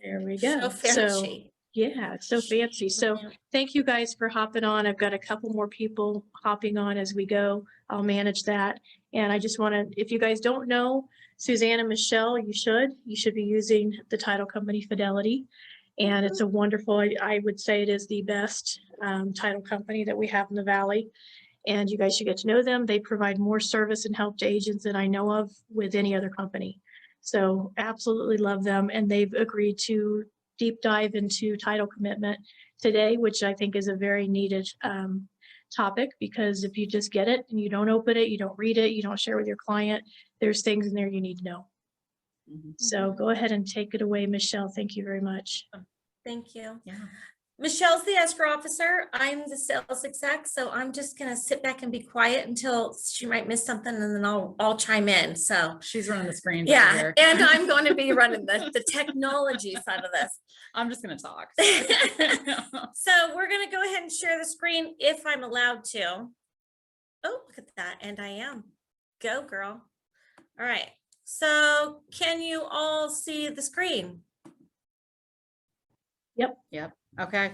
There we go. So fancy. Yeah, it's so fancy. So thank you guys for hopping on. I've got a couple more people hopping on as we go. I'll manage that. And I just want to, if you guys don't know Susanne and Michelle, you should be using the title company Fidelity. And it's a wonderful, I would say it is the best title company that we have in the Valley. And you guys should get to know them. They provide more service and help to agents than I know of with any other company. So absolutely love them. And they've agreed to deep dive into title commitment today, which I think is a very needed topic, because if you just get it and you don't open it, you don't read it, you don't share with your client, there's things in there you need to know. So go ahead and take it away, Michelle. Thank you very much. Thank you. Yeah. Michelle's the escrow officer. I'm the sales exec, so I'm just gonna sit back and be quiet until she might miss something, and then I'll chime in. So She's running the screen. yeah, and I'm going to be running the technology side of this. I'm just gonna talk. So we're gonna go ahead and share the screen if I'm allowed to. Oh, look at that, and I am. Go, girl. All right. So can you all see the screen? Yep. Okay.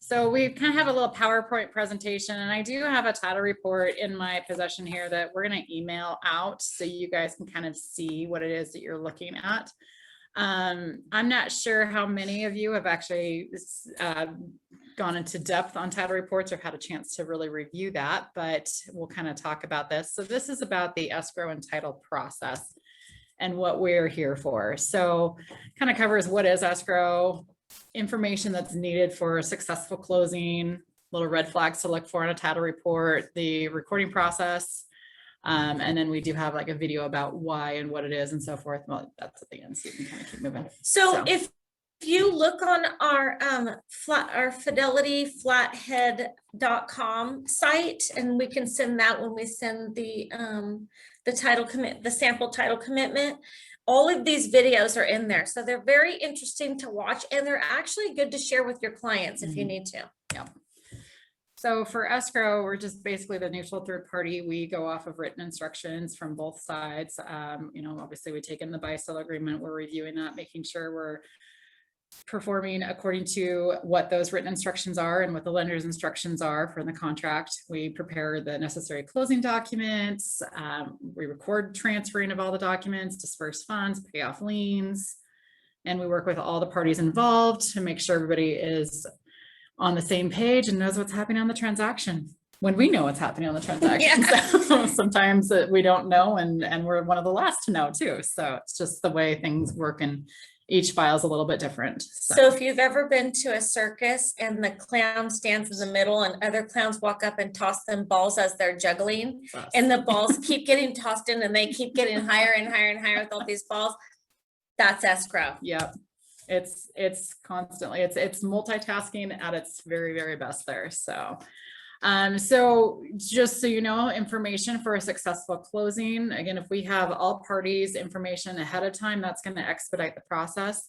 So we kind of have a little PowerPoint presentation, and I do have a title report in my possession here that we're going to email out so you guys can kind of see what it is that you're looking at. I'm not sure how many of you have actually gone into depth on title reports or had a chance to really review that, but we'll kind of talk about this. So this is about the escrow and title process and what we're here for. So kind of covers what is escrow, information that's needed for a successful closing, little red flags to look for in a title report, the recording process, and then we do have like a video about why and what it is and so forth. Well, that's at the end, so you can kind of keep moving. So if you look on our Fidelity flathead.com site, and we can send that when we send the sample title commitment. All of these videos are in there, so they're very interesting to watch, and they're actually good to share with your clients if you need to. Yeah. So for escrow, we're just basically the neutral third party. We go off of written instructions from both sides. Obviously we take in the buy-sell agreement. We're reviewing that, making sure we're performing according to what those written instructions are and what the lender's instructions are for the contract. We prepare the necessary closing documents. We record transferring of all the documents, disperse funds, pay off liens, and we work with all the parties involved to make sure everybody is on the same page and knows what's happening on the transaction when we know what's happening on the transaction. Yeah. So sometimes we don't know, and we're one of the last to know too. So it's just the way things work, and each file is a little bit different. So if you've ever been to a circus and the clown stands in the middle and other clowns walk up and toss them balls as they're juggling, and the balls keep getting tossed in and they keep getting higher and higher and higher with all these balls, that's escrow. Yep. It's constantly, it's multitasking at its very, very best there. So so just so you know, information for a successful closing. Again, if we have all parties information ahead of time, that's going to expedite the process.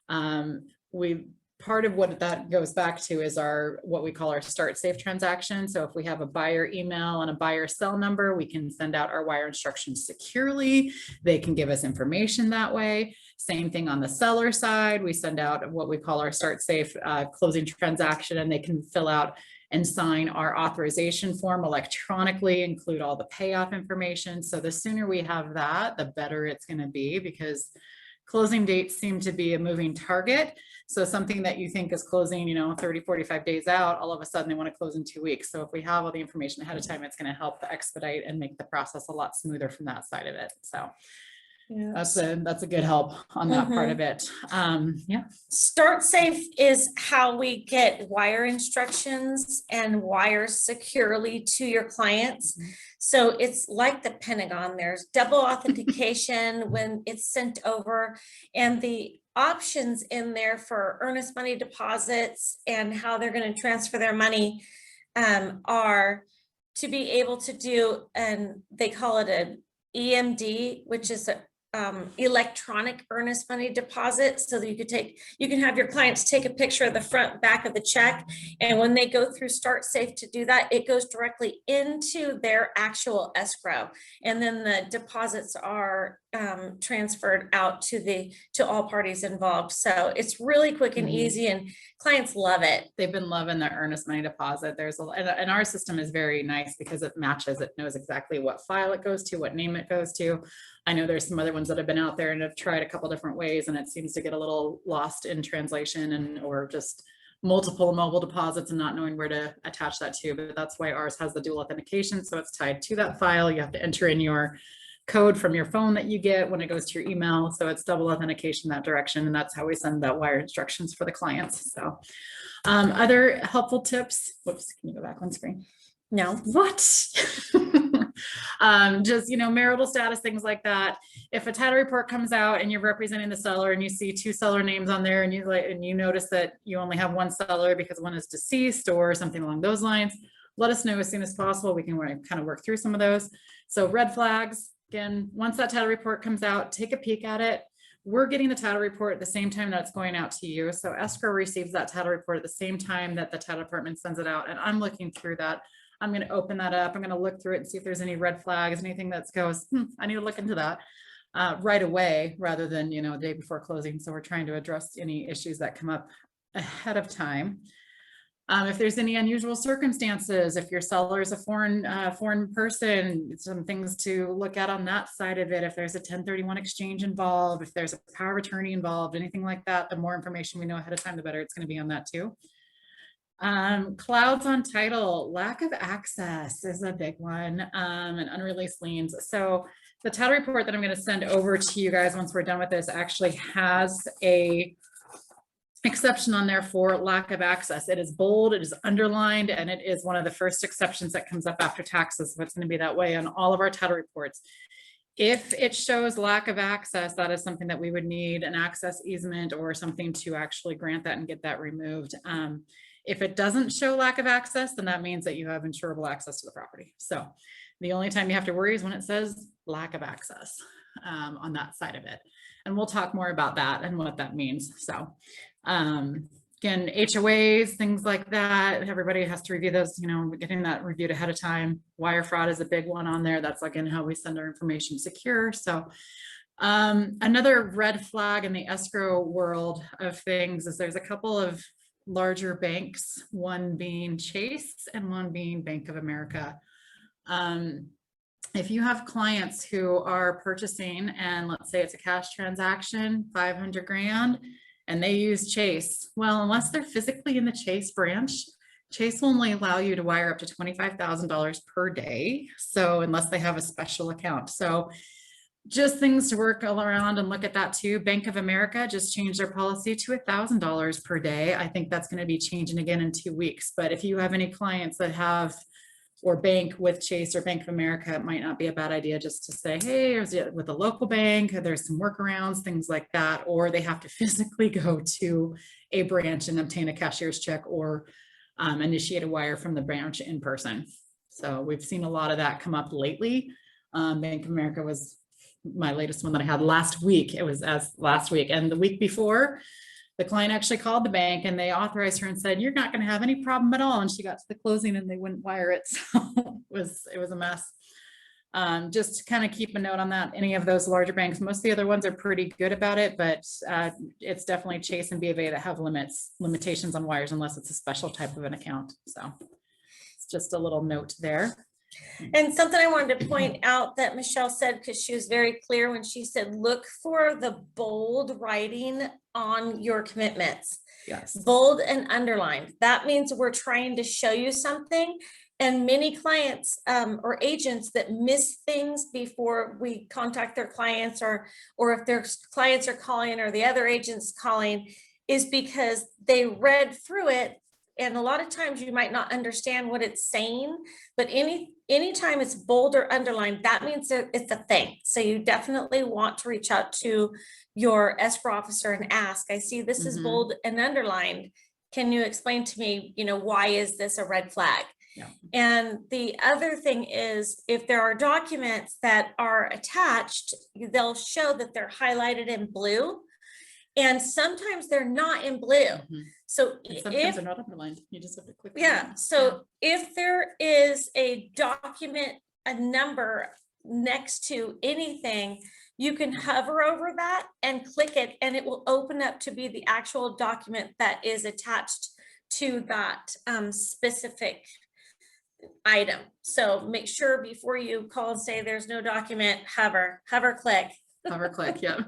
Part of what that goes back to is what we call our start safe transaction. So if we have a buyer email and a buyer cell number, we can send out our wire instructions securely. They can give us information that way. Same thing on the seller side. We send out what we call our start safe closing transaction, and they can fill out and sign our authorization form electronically, include all the payoff information. So the sooner we have that, the better it's going to be, because closing dates seem to be a moving target. So something that you think is closing, 30, 45 days out, all of a sudden they want to close in 2 weeks. So if we have all the information ahead of time, it's going to help expedite and make the process a lot smoother from that side of it. So yeah, that's a good help on that part of it. Yeah. Start safe is how we get wire instructions and wires securely to your clients. So it's like the Pentagon. There's double authentication when it's sent over, and the options in there for earnest money deposits and how they're going to transfer their money are to be able to do, and they call it an EMD, which is a electronic earnest money deposit, so that you can have your clients take a picture of the front back of the check, and when they go through Start Safe to do that, it goes directly into their actual escrow, and then the deposits are transferred out to all parties involved. So it's really quick and easy, and clients love it. They've been loving the earnest money deposit. And our system is very nice because it matches, it knows exactly what file it goes to, what name it goes to. I know there's some other ones that have been out there and have tried a couple different ways, and it seems to get a little lost in translation or just multiple mobile deposits and not knowing where to attach that to. But that's why ours has the dual authentication. So it's tied to that file. You have to enter in your code from your phone that you get when it goes to your email. So it's double authentication that direction. And that's how we send that wire instructions for the clients. So other helpful tips. Whoops, can you go back one screen? No. What? Just, marital status, things like that. If a title report comes out and you're representing the seller and you see 2 seller names on there and you notice that you only have 1 seller because one is deceased or something along those lines, let us know as soon as possible. We can kind of work through some of those. So red flags, again, once that title report comes out, take a peek at it. We're getting the title report at the same time that it's going out to you. So escrow receives that title report at the same time that the title department sends it out. And I'm looking through that. I'm going to open that up. I'm going to look through it and see if there's any red flags, anything that goes, I need to look into that right away rather than, the day before closing. So we're trying to address any issues that come up ahead of time. If there's any unusual circumstances, if your seller is a foreign person, some things to look at on that side of it. If there's a 1031 exchange involved, if there's a power of attorney involved, anything like that, the more information we know ahead of time, the better it's going to be on that too. Clouds on title, lack of access is a big one, and unreleased liens. So the title report that I'm going to send over to you guys once we're done with this actually has a exception on there for lack of access. It is bold, it is underlined, and it is one of the first exceptions that comes up after taxes. So it's going to be that way on all of our title reports. If it shows lack of access, that is something that we would need an access easement or something to actually grant that and get that removed. If it doesn't show lack of access, then that means that you have insurable access to the property. So the only time you have to worry is when it says lack of access on that side of it. And we'll talk more about that and what that means. So again, HOAs, things like that, everybody has to review those, getting that reviewed ahead of time. Wire fraud is a big one on there. That's again how we send our information secure. So another red flag in the escrow world of things is there's a couple of larger banks, one being Chase and one being Bank of America. If you have clients who are purchasing and let's say it's a cash transaction, 500 grand, and they use Chase, well, unless they're physically in the Chase branch, Chase will only allow you to wire up to $25,000 per day. So unless they have a special account. So just things to work all around and look at that too. Bank of America just changed their policy to $1,000 per day. I think that's going to be changing again in 2 weeks. But if you have any clients that have or bank with Chase or Bank of America, it might not be a bad idea just to say, hey, with a local bank, there's some workarounds, things like that, or they have to physically go to a branch and obtain a cashier's check or initiate a wire from the branch in person. So we've seen a lot of that come up lately. Bank of America was my latest one that I had last week. It was as last week, and the week before, the client actually called the bank and they authorized her and said, you're not going to have any problem at all. And she got to the closing and they wouldn't wire it. So it was a mess. Just to kind of keep a note on that. Any of those larger banks, most of the other ones are pretty good about it, but it's definitely Chase and B of A that have limitations on wires unless it's a special type of an account. So it's just a little note there. And something I wanted to point out that Michelle said, because she was very clear when she said, look for the bold writing on your commitments. Yes. Bold and underlined. That means we're trying to show you something. And many clients or agents that miss things before we contact their clients or if their clients are calling or the other agents calling is because they read through it. And a lot of times you might not understand what it's saying, but anytime it's bold or underlined, that means that it's a thing. So you definitely want to reach out to your escrow officer and ask, I see this is bold and underlined. Can you explain to me, why is this a red flag? Yeah. And the other thing is if there are documents that are attached, they'll show that they're highlighted in blue. And sometimes they're not in blue. So sometimes they're not underlined. You just have to click. Yeah. So if there is a document, a number next to anything, you can hover over that and click it, and it will open up to be the actual document that is attached to that specific item. So make sure before you call and say there's no document, hover, click. Hover click, yeah.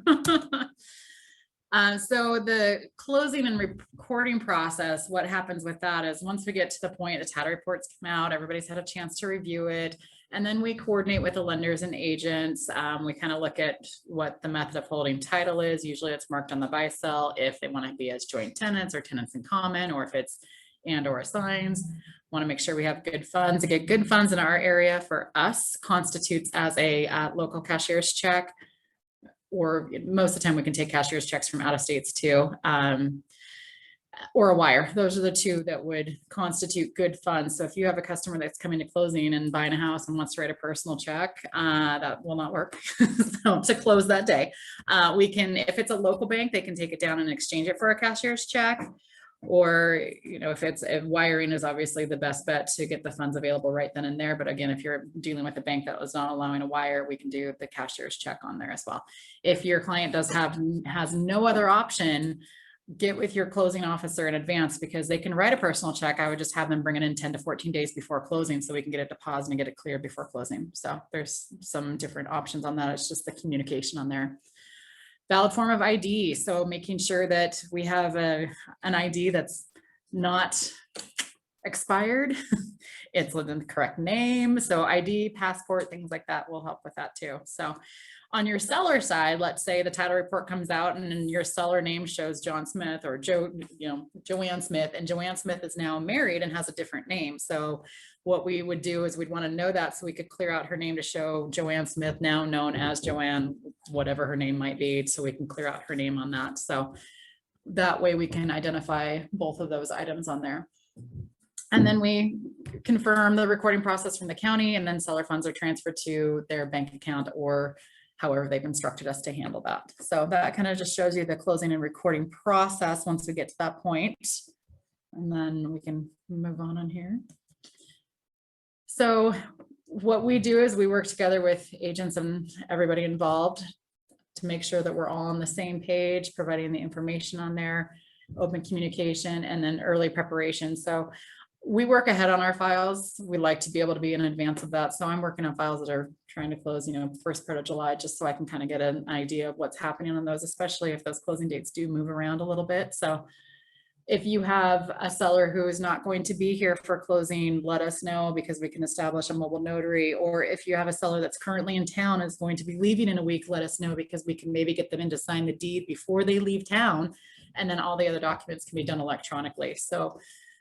So the closing and recording process, what happens with that is once we get to the point the title reports come out, everybody's had a chance to review it. And then we coordinate with the lenders and agents. We kind of look at what the method of holding title is. Usually it's marked on the buy sell if they want to be as joint tenants or tenants in common, or if it's and or assigns. Want to make sure we have good funds. To get good funds in our area for us constitutes as a local cashier's check, or most of the time we can take cashier's checks from out of states too, or a wire. Those are the two that would constitute good funds. So if you have a customer that's coming to closing and buying a house and wants to write a personal check, that will not work. So to close that day, we can, if it's a local bank, they can take it down and exchange it for a cashier's check. Or, you know, if wiring is obviously the best bet to get the funds available right then and there. But again, if you're dealing with a bank that was not allowing a wire, we can do the cashier's check on there as well. If your client has no other option, get with your closing officer in advance, because they can write a personal check. I would just have them bring it in 10 to 14 days before closing so we can get it deposited and get it cleared before closing. So there's some different options on that. It's just the communication on there. Valid form of ID. So making sure that we have an ID that's not expired. It's within the correct name. So ID, passport, things like that will help with that too. So on your seller side, let's say the title report comes out and your seller name shows John Smith or Joanne Smith, and Joanne Smith is now married and has a different name. So what we would do is we'd want to know that so we could clear out her name to show Joanne Smith, now known as Joanne, whatever her name might be, so we can clear out her name on that. So that way we can identify both of those items on there. And then we confirm the recording process from the county, and then seller funds are transferred to their bank account or however they've instructed us to handle that. So that kind of just shows you the closing and recording process once we get to that point. And then we can move on here. So what we do is we work together with agents and everybody involved to make sure that we're all on the same page, providing the information on there, open communication, and then early preparation. So we work ahead on our files. We like to be able to be in advance of that. So I'm working on files that are trying to close, you know, first part of July, just so I can kind of get an idea of what's happening on those, especially if those closing dates do move around a little bit. So if you have a seller who is not going to be here for closing, let us know, because we can establish a mobile notary. Or if you have a seller that's currently in town and is going to be leaving in a week, let us know, because we can maybe get them in to sign the deed before they leave town. And then all the other documents can be done electronically. So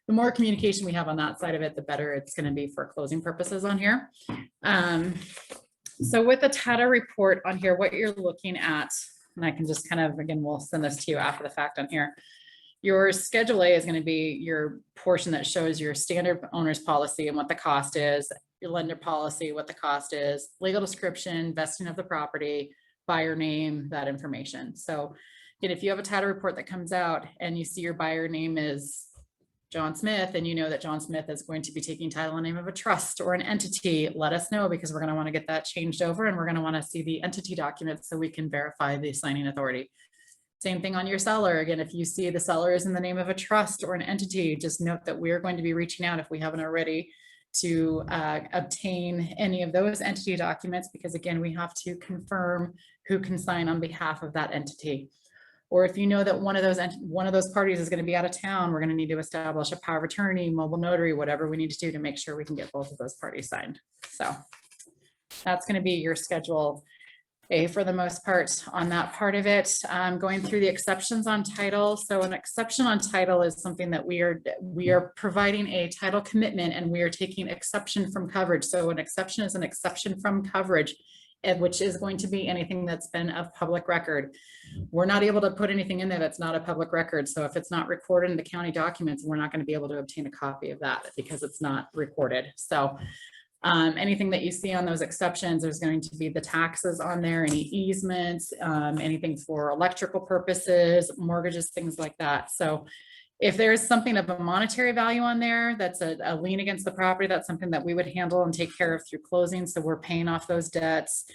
the more communication we have on that side of it, the better it's going to be for closing purposes on here. So with the title report on here, what you're looking at, and I can just kind of, again, we'll send this to you after the fact on here. Your Schedule A is going to be your portion that shows your standard owner's policy and what the cost is, your lender policy, what the cost is, legal description, vesting of the property, buyer name, that information. So again, if you have a title report that comes out and you see your buyer name is John Smith, and you know that John Smith is going to be taking title in the name of a trust or an entity, let us know, because we're going to want to get that changed over, and we're going to want to see the entity documents so we can verify the signing authority. Same thing on your seller. Again, if you see the seller is in the name of a trust or an entity, just note that we're going to be reaching out, if we haven't already, to obtain any of those entity documents, because again, we have to confirm who can sign on behalf of that entity. Or if you know that one of those parties is going to be out of town, we're going to need to establish a power of attorney, mobile notary, whatever we need to do to make sure we can get both of those parties signed. So that's going to be your Schedule A for the most part on that part of it. Going through the exceptions on title. So an exception on title is something that we are providing a title commitment, and we are taking exception from coverage. So an exception is an exception from coverage, which is going to be anything that's been of public record. We're not able to put anything in there that's not a public record. So if it's not recorded in the county documents, we're not going to be able to obtain a copy of that because it's not recorded. So anything that you see on those exceptions, there's going to be the taxes on there, any easements, anything for electrical purposes, mortgages, things like that. So if there's something of a monetary value on there, that's a lien against the property, that's something that we would handle and take care of through closing. So we're paying off those debts.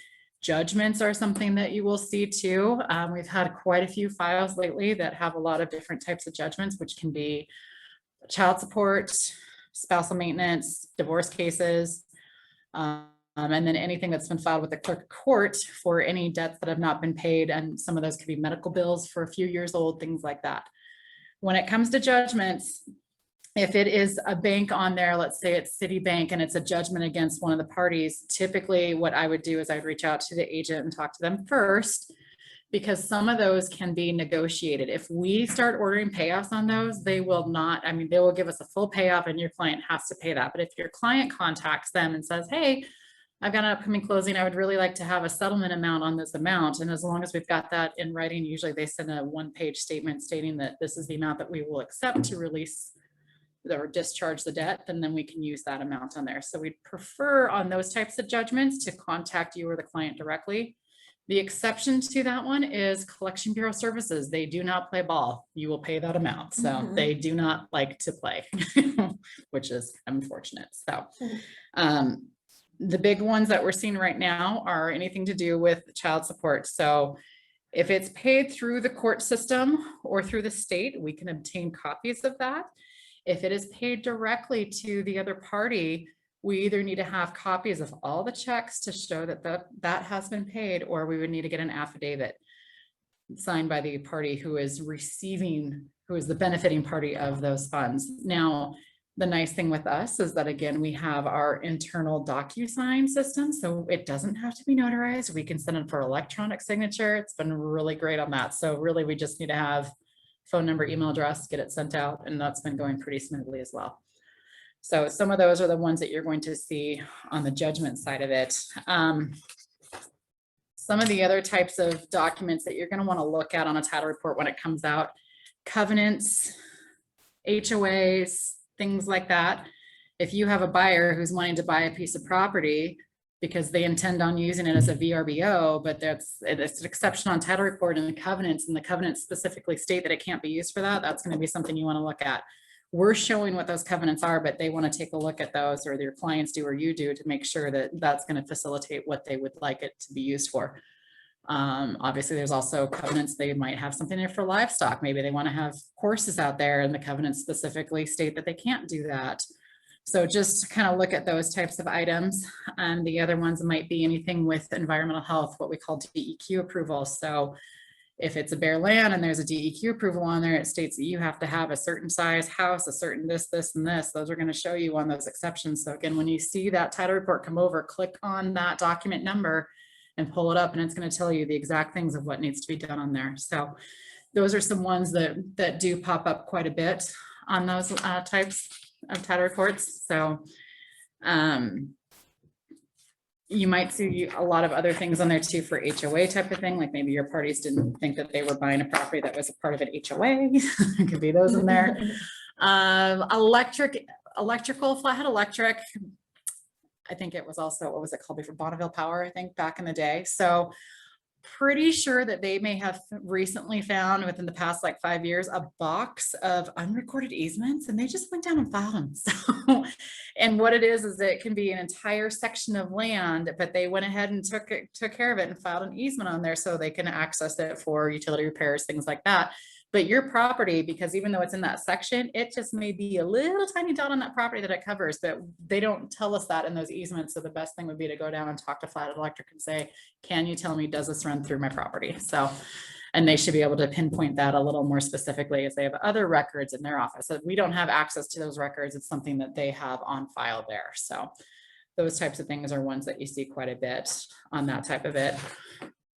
Judgments are something that you will see too. We've had quite a few files lately that have a lot of different types of judgments, which can be child support, spousal maintenance, divorce cases, and then anything that's been filed with the clerk of court for any debts that have not been paid. And some of those could be medical bills for a few years old, things like that. When it comes to judgments, if it is a bank on there, let's say it's Citibank and it's a judgment against one of the parties, typically what I would do is I'd reach out to the agent and talk to them first, because some of those can be negotiated. If we start ordering payoffs on those, they will not, I mean, they will give us a full payoff and your client has to pay that. But if your client contacts them and says, hey, I've got an upcoming closing, I would really like to have a settlement amount on this amount. And as long as we've got that in writing, usually they send a one-page statement stating that this is the amount that we will accept to release or discharge the debt, then we can use that amount on there. So we'd prefer on those types of judgments to contact you or the client directly. The exception to that one is Collection Bureau Services. They do not play ball. You will pay that amount. So they do not like to play, which is unfortunate. So the big ones that we're seeing right now are anything to do with child support. So if it's paid through the court system or through the state, we can obtain copies of that. If it is paid directly to the other party, we either need to have copies of all the checks to show that that has been paid, or we would need to get an affidavit signed by the party who is receiving, who is the benefiting party of those funds. Now, the nice thing with us is that, again, we have our internal DocuSign system, so it doesn't have to be notarized. We can send it for electronic signature. It's been really great on that. So really, we just need to have phone number, email address, get it sent out, and that's been going pretty smoothly as well. So some of those are the ones that you're going to see on the judgment side of it. Some of the other types of documents that you're going to want to look at on a title report when it comes out: covenants, HOAs, things like that. If you have a buyer who's wanting to buy a piece of property because they intend on using it as a VRBO, but it's an exception on title report and the covenants, and the covenants specifically state that it can't be used for that, that's going to be something you want to look at. We're showing what those covenants are, but they want to take a look at those, or your clients do, or you do, to make sure that that's going to facilitate what they would like it to be used for. Obviously, there's also covenants. They might have something there for livestock. Maybe they want to have horses out there, and the covenants specifically state that they can't do that. So just kind of look at those types of items. And the other ones might be anything with environmental health, what we call DEQ approval. So if it's a bare land and there's a DEQ approval on there, it states that you have to have a certain size house, a certain this, and this. Those are going to show you on those exceptions. So again, when you see that title report come over, click on that document number and pull it up, and it's going to tell you the exact things of what needs to be done on there. So those are some ones that do pop up quite a bit on those types of title reports. So you might see a lot of other things on there too for HOA type of thing, like maybe your parties didn't think that they were buying a property that was a part of an HOA. It could be those in there. Electrical, flathead electric. I think it was also, what was it called before? Bonneville Power, I think, back in the day. So pretty sure that they may have recently found within the past like 5 years a box of unrecorded easements, and they just went down and filed them. So, and what it is it can be an entire section of land, but they went ahead and took care of it and filed an easement on there so they can access it for utility repairs, things like that. But your property, because even though it's in that section, it just may be a little tiny dot on that property that it covers, but they don't tell us that in those easements. So the best thing would be to go down and talk to Flathead Electric and say, can you tell me, does this run through my property? So, and they should be able to pinpoint that a little more specifically if they have other records in their office. So we don't have access to those records. It's something that they have on file there. So those types of things are ones that you see quite a bit on that type of it.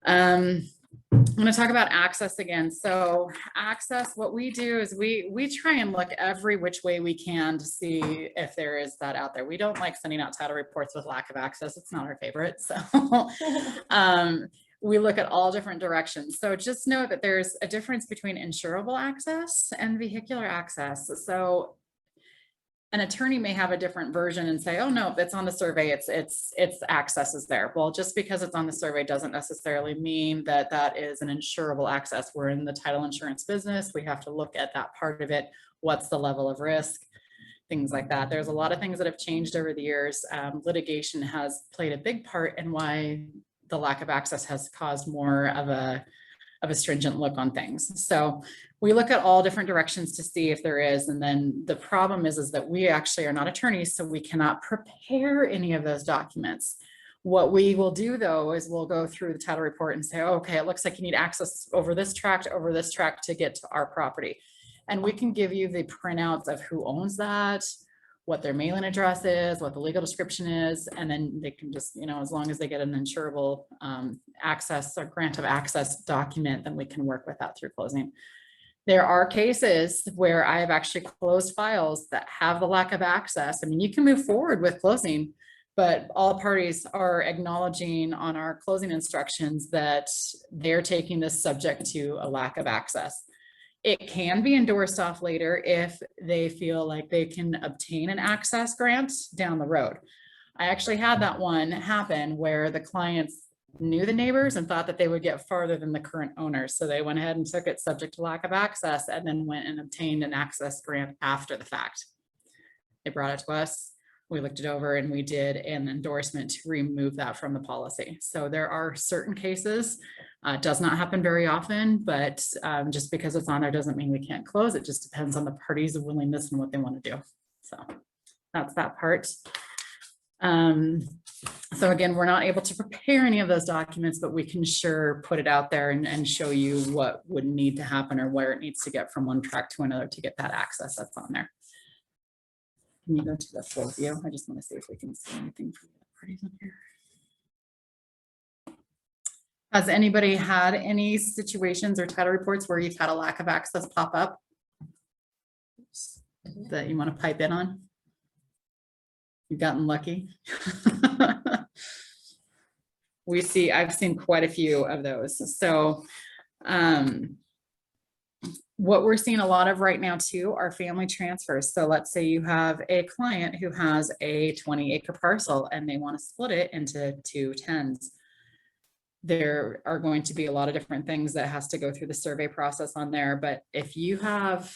I'm going to talk about access again. So access, what we do is we try and look every which way we can to see if there is that out there. We don't like sending out title reports with lack of access. It's not our favorite. So we look at all different directions. So just know that there's a difference between insurable access and vehicular access. So an attorney may have a different version and say, oh no, it's on the survey, it's access is there. Well, just because it's on the survey doesn't necessarily mean that that is an insurable access. We're in the title insurance business. We have to look at that part of it. What's the level of risk? Things like that. There's a lot of things that have changed over the years. Litigation has played a big part in why the lack of access has caused more of a stringent look on things. So we look at all different directions to see if there is. And then the problem is that we actually are not attorneys, so we cannot prepare any of those documents. What we will do though, is we'll go through the title report and say, okay, it looks like you need access over this tract to get to our property. And we can give you the printouts of who owns that, what their mailing address is, what the legal description is, and then they can just, as long as they get an insurable access or grant of access document, then we can work with that through closing. There are cases where I have actually closed files that have the lack of access. I mean, you can move forward with closing, but all parties are acknowledging on our closing instructions that they're taking this subject to a lack of access. It can be endorsed off later if they feel like they can obtain an access grant down the road. I actually had that one happen where the clients knew the neighbors and thought that they would get farther than the current owners. So they went ahead and took it subject to lack of access and then went and obtained an access grant after the fact. They brought it to us. We looked it over and we did an endorsement to remove that from the policy. So there are certain cases, it does not happen very often, but just because it's on there doesn't mean we can't close. It just depends on the parties' willingness and what they want to do. So that's that part. So again, we're not able to prepare any of those documents, but we can sure put it out there and show you what would need to happen or where it needs to get from one track to another to get that access that's on there. Can you go to the full view? I just want to see if we can see anything from the parties on here. Has anybody had any situations or title reports where you've had a lack of access pop up that you want to pipe in on? You've gotten lucky. I've seen quite a few of those. So what we're seeing a lot of right now too are family transfers. So let's say you have a client who has a 20-acre parcel and they want to split it into 2 10s. There are going to be a lot of different things that has to go through the survey process on there. But if you have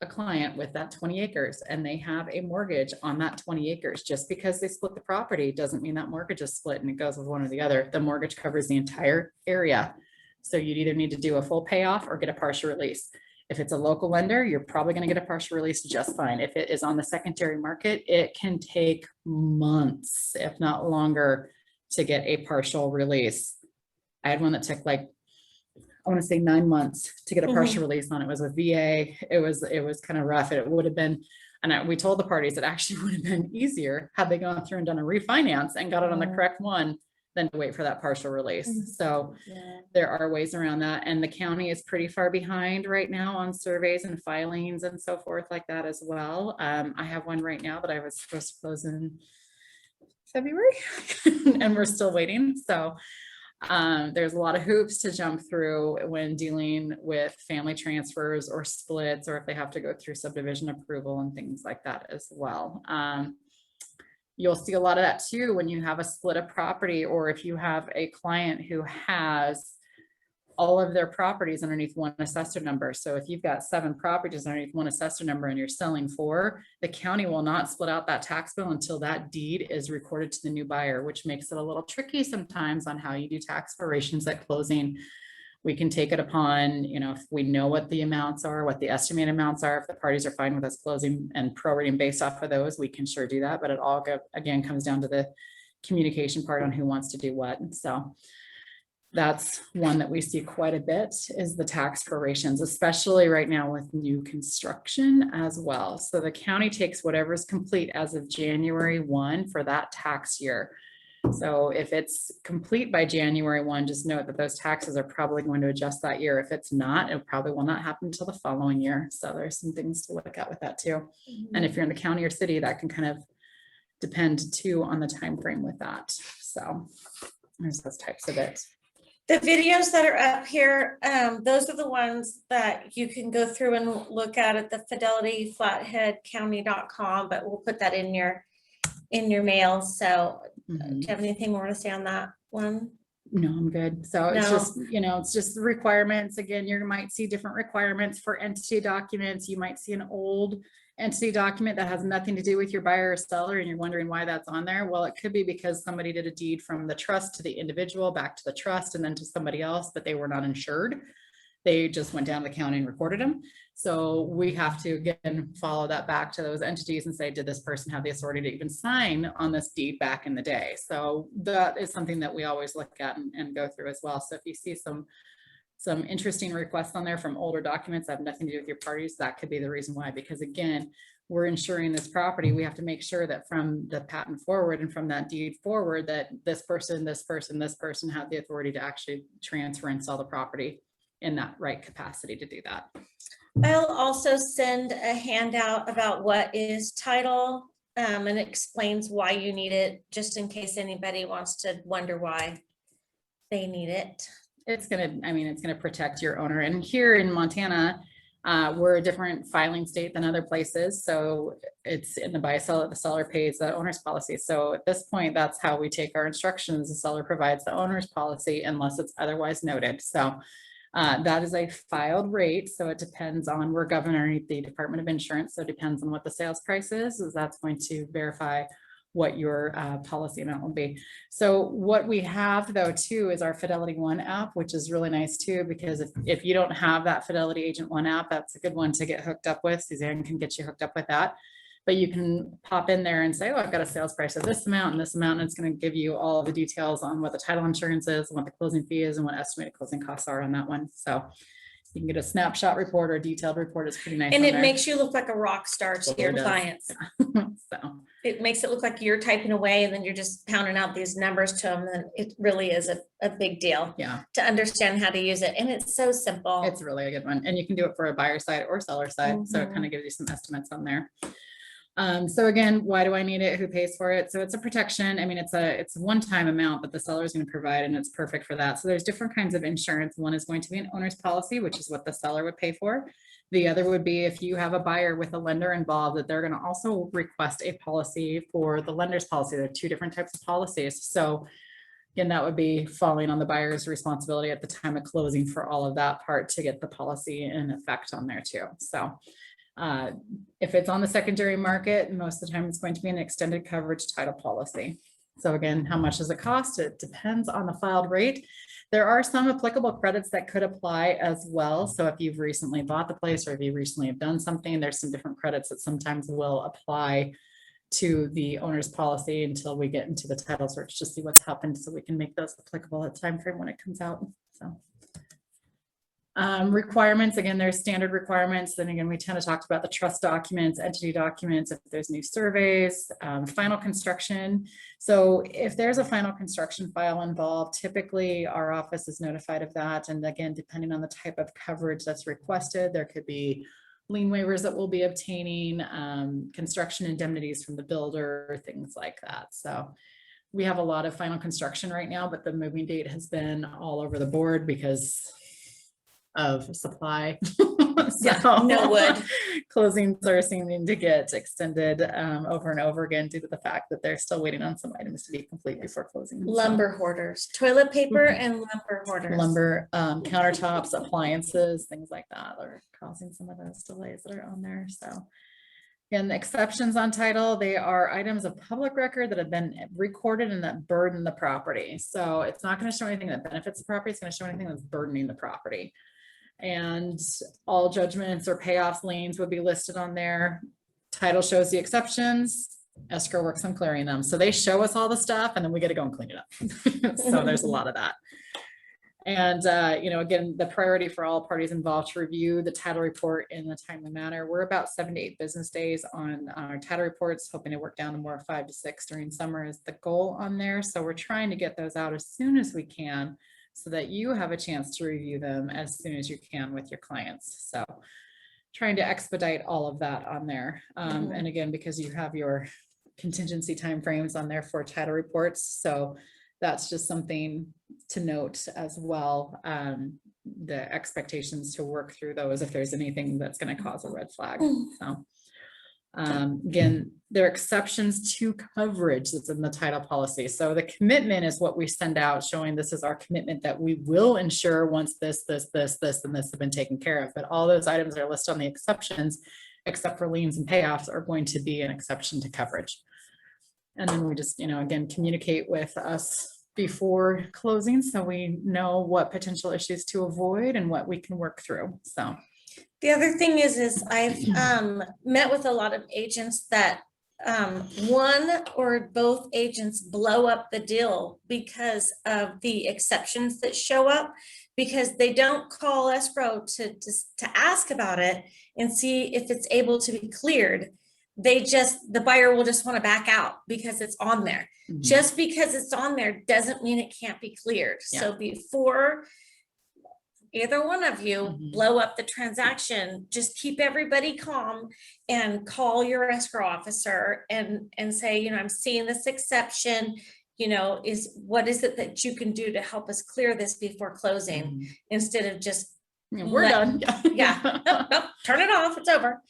a client with that 20 acres and they have a mortgage on that 20 acres, just because they split the property doesn't mean that mortgage is split and it goes with one or the other. The mortgage covers the entire area. So you'd either need to do a full payoff or get a partial release. If it's a local lender, you're probably going to get a partial release just fine. If it is on the secondary market, it can take months, if not longer, to get a partial release. I had one that took like, I want to say 9 months to get a partial release on it. It was with VA. It was kind of rough. It would have been, and we told the parties it actually would have been easier had they gone through and done a refinance and got it on the correct one than to wait for that partial release. So there are ways around that. And the county is pretty far behind right now on surveys and filings and so forth like that as well. I have one right now that I was supposed to close in February and we're still waiting. So there's a lot of hoops to jump through when dealing with family transfers or splits, or if they have to go through subdivision approval and things like that as well. You'll see a lot of that too when you have a split of property, or if you have a client who has all of their properties underneath one assessor number. So if you've got 7 properties underneath one assessor number and you're selling 4, the county will not split out that tax bill until that deed is recorded to the new buyer, which makes it a little tricky sometimes on how you do tax expirations at closing. We can take it upon, if we know what the amounts are, what the estimated amounts are, if the parties are fine with us closing and prorating based off of those, we can sure do that. But it all again comes down to the communication part on who wants to do what. And so that's one that we see quite a bit, is the tax prorations, especially right now with new construction as well. So the county takes whatever is complete as of January 1 for that tax year. So if it's complete by January 1, just note that those taxes are probably going to adjust that year. If it's not, it probably will not happen until the following year. So there's some things to look at with that too. And if you're in the county or city, that can kind of depend too on the time frame with that. So there's those types of it. The videos that are up here, those are the ones that you can go through and look at the Fidelity flatheadcounty.com, but we'll put that in your mail. So do you have anything more to say on that one? No, I'm good. So it's just, it's just the requirements. Again, you might see different requirements for entity documents. You might see an old entity document that has nothing to do with your buyer or seller and you're wondering why that's on there, well, it could be because somebody did a deed from the trust to the individual, back to the trust, and then to somebody else, but they were not insured. They just went down to the county and recorded them. So we have to again follow that back to those entities and say, did this person have the authority to even sign on this deed back in the day? So that is something that we always look at and go through as well. So if you see some interesting requests on there from older documents that have nothing to do with your parties, that could be the reason why, because again, we're insuring this property. We have to make sure that from the patent forward and from that deed forward, that this person have the authority to actually transfer and sell the property in that right capacity to do that. I'll also send a handout about what is title, and it explains why you need it, just in case anybody wants to wonder why they need it. It's gonna protect your owner. And here in Montana, we're a different filing state than other places. So it's in the buy seller, the seller pays the owner's policy. So at this point, that's how we take our instructions. The seller provides the owner's policy unless it's otherwise noted. So that is a filed rate. So it depends on, we're governed underneath the Department of Insurance. So it depends on what the sales price is that's going to verify what your policy amount will be. So what we have though too is our Fidelity One app, which is really nice too, because if you don't have that Fidelity Agent One app, that's a good one to get hooked up with. Susanne can get you hooked up with that. But you can pop in there and say, oh, I've got a sales price of this amount and this amount, and it's going to give you all the details on what the title insurance is, and what the closing fee is, and what estimated closing costs are on that one. So you can get a snapshot report or a detailed report. It's pretty nice. And it makes you look like a rock star to your clients. So It makes it look like you're typing away and then you're just pounding out these numbers to them. And it really is a big deal yeah, to understand how to use it. And it's so simple. it's really a good one. And you can do it for a buyer side or seller side. So it kind of gives you some estimates on there. So again, why do I need it? Who pays for it? So it's a protection. I mean, it's a one-time amount, but the seller is going to provide, and it's perfect for that. So there's different kinds of insurance. One is going to be an owner's policy, which is what the seller would pay for. The other would be if you have a buyer with a lender involved, that they're going to also request a policy for the lender's policy. There are two different types of policies. So again, that would be falling on the buyer's responsibility at the time of closing for all of that part to get the policy in effect on there too. So if it's on the secondary market, most of the time it's going to be an extended coverage title policy. So again, how much does it cost? It depends on the filed rate. There are some applicable credits that could apply as well. So if you've recently bought the place or if you recently have done something, there's some different credits that sometimes will apply to the owner's policy until we get into the title search to see what's happened, so we can make those applicable at time frame when it comes out. So requirements, again, there's standard requirements. Then again, we tend to talk about the trust documents, entity documents, if there's new surveys, final construction. So if there's a final construction file involved, typically our office is notified of that. And again, depending on the type of coverage that's requested, there could be lien waivers that we'll be obtaining, construction indemnities from the builder, things like that. So we have a lot of final construction right now, but the moving date has been all over the board because of supply. Yeah, no wood. Closings are seeming to get extended over and over again due to the fact that they're still waiting on some items to be complete before closing. Lumber hoarders, toilet paper and lumber hoarders. Lumber, countertops, appliances, things like that are causing some of those delays that are on there. So again, the exceptions on title, they are items of public record that have been recorded and that burden the property. So it's not going to show anything that benefits the property. It's going to show anything that's burdening the property. And all judgments or payoffs, liens would be listed on there. Title shows the exceptions. Escrow works on clearing them. So they show us all the stuff and then we got to go and clean it up. So there's a lot of that. And, you know, again, the priority for all parties involved to review the title report in a timely manner. We're about 7 to 8 business days on our title reports, hoping to work down to more 5 to 6 during summer is the goal on there. So we're trying to get those out as soon as we can, so that you have a chance to review them as soon as you can with your clients. So trying to expedite all of that on there. And again, because you have your contingency timeframes on there for title reports. So that's just something to note as well. The expectations to work through those if there's anything that's going to cause a red flag. So again, there are exceptions to coverage that's in the title policy. So the commitment is what we send out showing this is our commitment that we will insure once this, and this have been taken care of. But all those items are listed on the exceptions. except for liens and payoffs, are going to be an exception to coverage. And then we just, again, communicate with us before closing so we know what potential issues to avoid and what we can work through. So The other thing is I've met with a lot of agents that one or both agents blow up the deal because of the exceptions that show up, because they don't call escrow to ask about it and see if it's able to be cleared. The buyer will just want to back out because it's on there. Just because it's on there doesn't mean it can't be cleared. So before either one of you blow up the transaction, just keep everybody calm and call your escrow officer and say, I'm seeing this exception, what is it that you can do to help us clear this before closing, instead of just we're done. Nope, turn it off, it's over.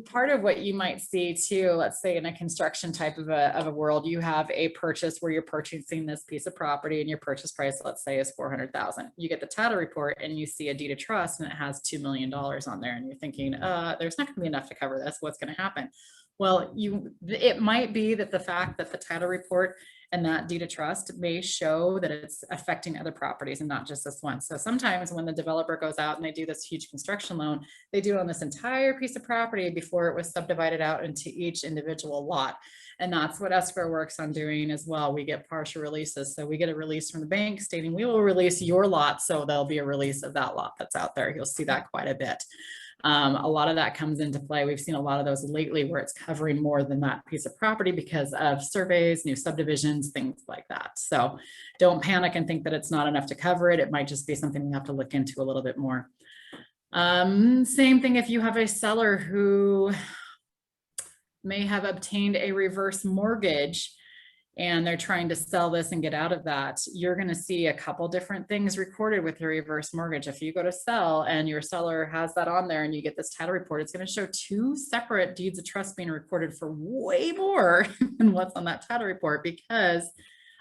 Part of what you might see too, let's say in a construction type of a world, you have a purchase where you're purchasing this piece of property and your purchase price, let's say, is $400,000. You get the title report and you see a deed of trust and it has $2 million on there, and you're thinking, there's not going to be enough to cover this. What's going to happen? Well, it might be that the fact that the title report and that deed of trust may show that it's affecting other properties and not just this one. So sometimes when the developer goes out and they do this huge construction loan, they do it on this entire piece of property before it was subdivided out into each individual lot. And that's what escrow works on doing as well. We get partial releases. So we get a release from the bank stating we will release your lot. So there'll be a release of that lot that's out there. You'll see that quite a bit. A lot of that comes into play. We've seen a lot of those lately where it's covering more than that piece of property because of surveys, new subdivisions, things like that. So don't panic and think that it's not enough to cover it. It might just be something we have to look into a little bit more. Same thing if you have a seller who may have obtained a reverse mortgage and they're trying to sell this and get out of that, you're going to see a couple different things recorded with your reverse mortgage. If you go to sell and your seller has that on there and you get this title report, it's going to show 2 separate deeds of trust being recorded for way more than what's on that title report because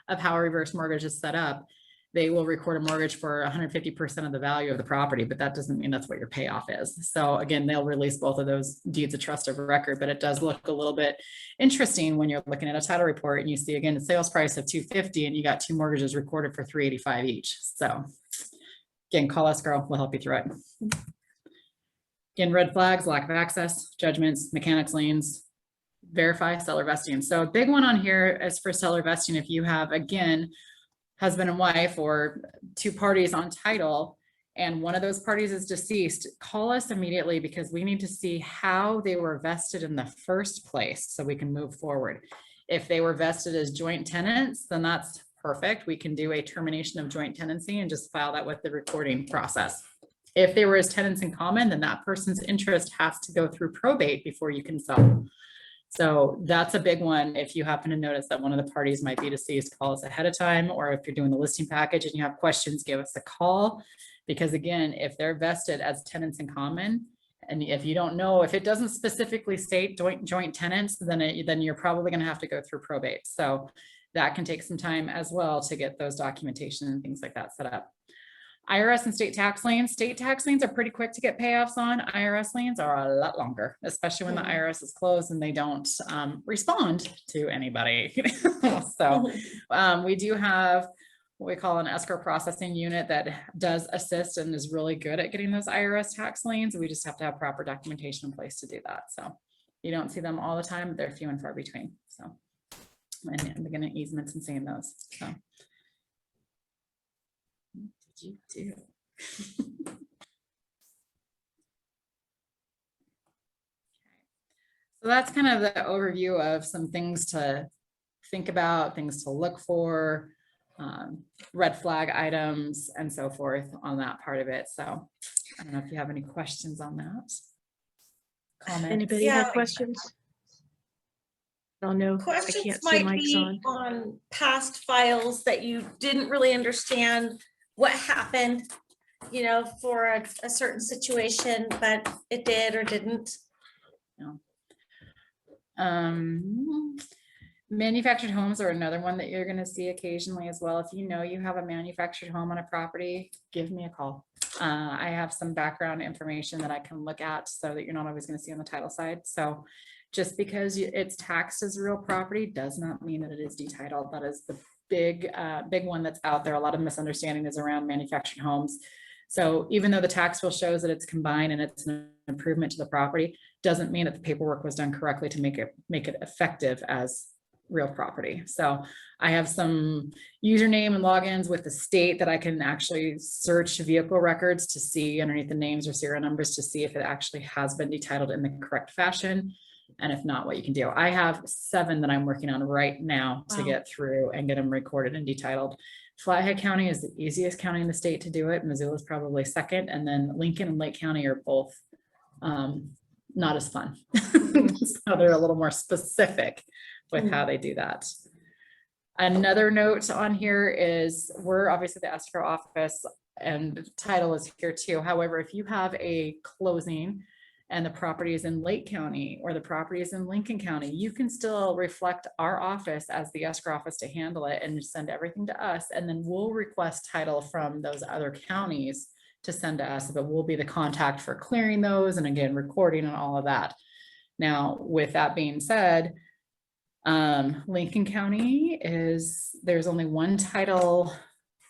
of how a reverse mortgage is set up. They will record a mortgage for 150% of the value of the property, but that doesn't mean that's what your payoff is. So again, they'll release both of those deeds of trust of record, but it does look a little bit interesting when you're looking at a title report and you see again, the sales price of $250 and you got 2 mortgages recorded for $385 each. So again, call escrow, we'll help you through it. Again, red flags, lack of access, judgments, mechanics liens, verify seller vesting. So a big one on here is for seller vesting. If you have, again, husband and wife or 2 parties on title and one of those parties is deceased, call us immediately because we need to see how they were vested in the first place so we can move forward. If they were vested as joint tenants, then that's perfect. We can do a termination of joint tenancy and just file that with the recording process. If they were as tenants in common, then that person's interest has to go through probate before you can sell. So that's a big one. If you happen to notice that one of the parties might be deceased, call us ahead of time, or if you're doing the listing package and you have questions, give us a call. Because again, if they're vested as tenants in common, and if you don't know, if it doesn't specifically state joint tenants, then you're probably going to have to go through probate. So that can take some time as well to get those documentation and things like that set up. IRS and state tax liens. State tax liens are pretty quick to get payoffs on. IRS liens are a lot longer, especially when the IRS is closed and they don't respond to anybody. So we do have what we call an escrow processing unit that does assist and is really good at getting those IRS tax liens. We just have to have proper documentation in place to do that. So you don't see them all the time, but they're few and far between. So, and beginning easements and seeing those. So. You do. So that's kind of the overview of some things to think about, things to look for, red flag items and so forth on that part of it. So I don't know if you have any questions on that. Comments. Anybody have questions? Oh no, I Questions can't see might mics be on past files that you didn't really understand what happened, for a certain situation, but it did or didn't. No. Manufactured homes are another one that you're going to see occasionally as well. If you know you have a manufactured home on a property, give me a call. I have some background information that I can look at so that you're not always going to see on the title side. So just because it's taxed as real property does not mean that it is detitled. That is the big one that's out there. A lot of misunderstanding is around manufactured homes. So even though the tax bill shows that it's combined and it's an improvement to the property, doesn't mean that the paperwork was done correctly to make it effective as real property. So I have some username and logins with the state that I can actually search vehicle records to see underneath the names or serial numbers to see if it actually has been detitled in the correct fashion. And if not, what you can do. I have 7 that I'm working on right now to Wow. get through and get them recorded and detitled. Flathead County is the easiest county in the state to do it. Missoula is probably second. And then Lincoln and Lake County are both not as fun. So they're a little more specific with how they do that. Another note on here is we're obviously the escrow office and title is here too. However, if you have a closing and the property is in Lake County or the property is in Lincoln County, you can still reflect our office as the escrow office to handle it and send everything to us. And then we'll request title from those other counties to send to us, but we'll be the contact for clearing those and again, recording and all of that. Now, with that being said, Lincoln County there's only one title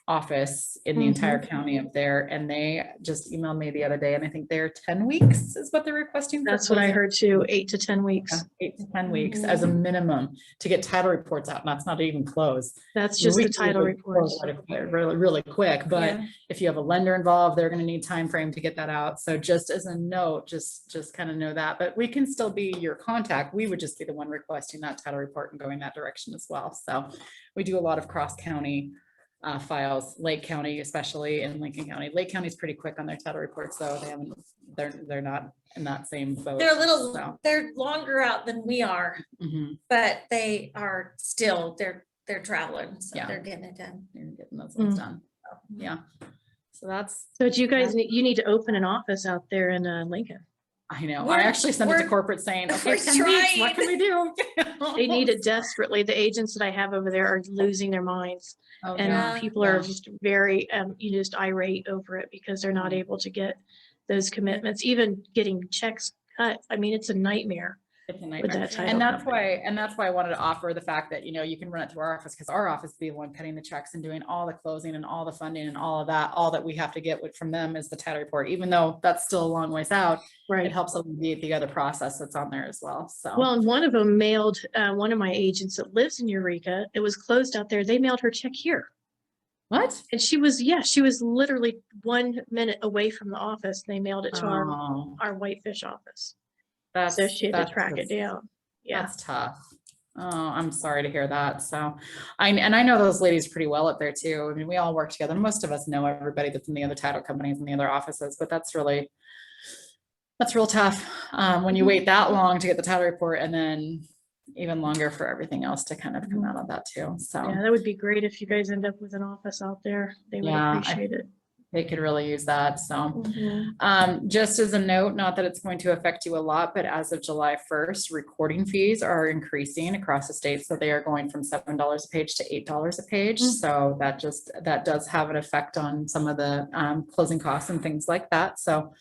office in the entire county up there, and they just emailed me the other day, and I think they're 10 weeks is what they're requesting. That's what I heard too, 8 to 10 weeks. 8 to 10 weeks as a minimum to get title reports out, and that's not even close. That's just the title reports. Really, really quick, but Yeah. if you have a lender involved, they're going to need time frame to get that out. So just as a note, just kind of know that, but we can still be your contact. We would just be the one requesting that title report and going that direction as well. So we do a lot of cross county files, Lake County, especially in Lincoln County. Lake County is pretty quick on their title reports, though. They're not in that same boat. They're a little, so. they're longer out than we are, Mhm. but they are still, they're traveling, so Yeah. they're getting it done. You're getting those ones done. So, yeah. So that's, So do you guys, you need to open an office out there in Lincoln. I know. We're- I actually sent it to we're- corporate saying, okay, we're 10 weeks, what trying. can we do? They need it desperately. The agents that I have over there are losing their minds. Oh, And yeah. people are just very, just irate over it because they're not Mhm. able to get those commitments, even getting checks cut. I mean, it's a nightmare. It's a with nightmare. that title And that's company. why I wanted to offer the fact that, you can run it through our office, because our office be the one cutting the checks and doing all the closing and all the funding and all of that. All that we have to get from them is the title report, even though that's still a long ways out. It Right. helps alleviate the other process that's on there as well. So. Well, and one of them mailed, one of my agents that lives in Eureka, it was closed out there. They mailed her check here. What? And she was literally 1 minute away from the office. They mailed it to Oh, our Whitefish office. that's, So she had to that's track it just- down. Yeah. That's tough. Oh, I'm sorry to hear that. So I know those ladies pretty well up there too. I mean, we all work together. Most of us know everybody that's in the other title companies and the other offices, but that's real tough. When you wait that long to get the title report and then even longer for everything else to kind of come out of that too. So Yeah, that would be great if you guys end up with an office out there. They would Yeah, appreciate it. they could really use that. So Mhm. just as a note, not that it's going to affect you a lot, but as of July 1st, recording fees are increasing across the state. So they are going from $7 a page to $8 a page. Mm. So that does have an effect on some of the closing costs and things like that. So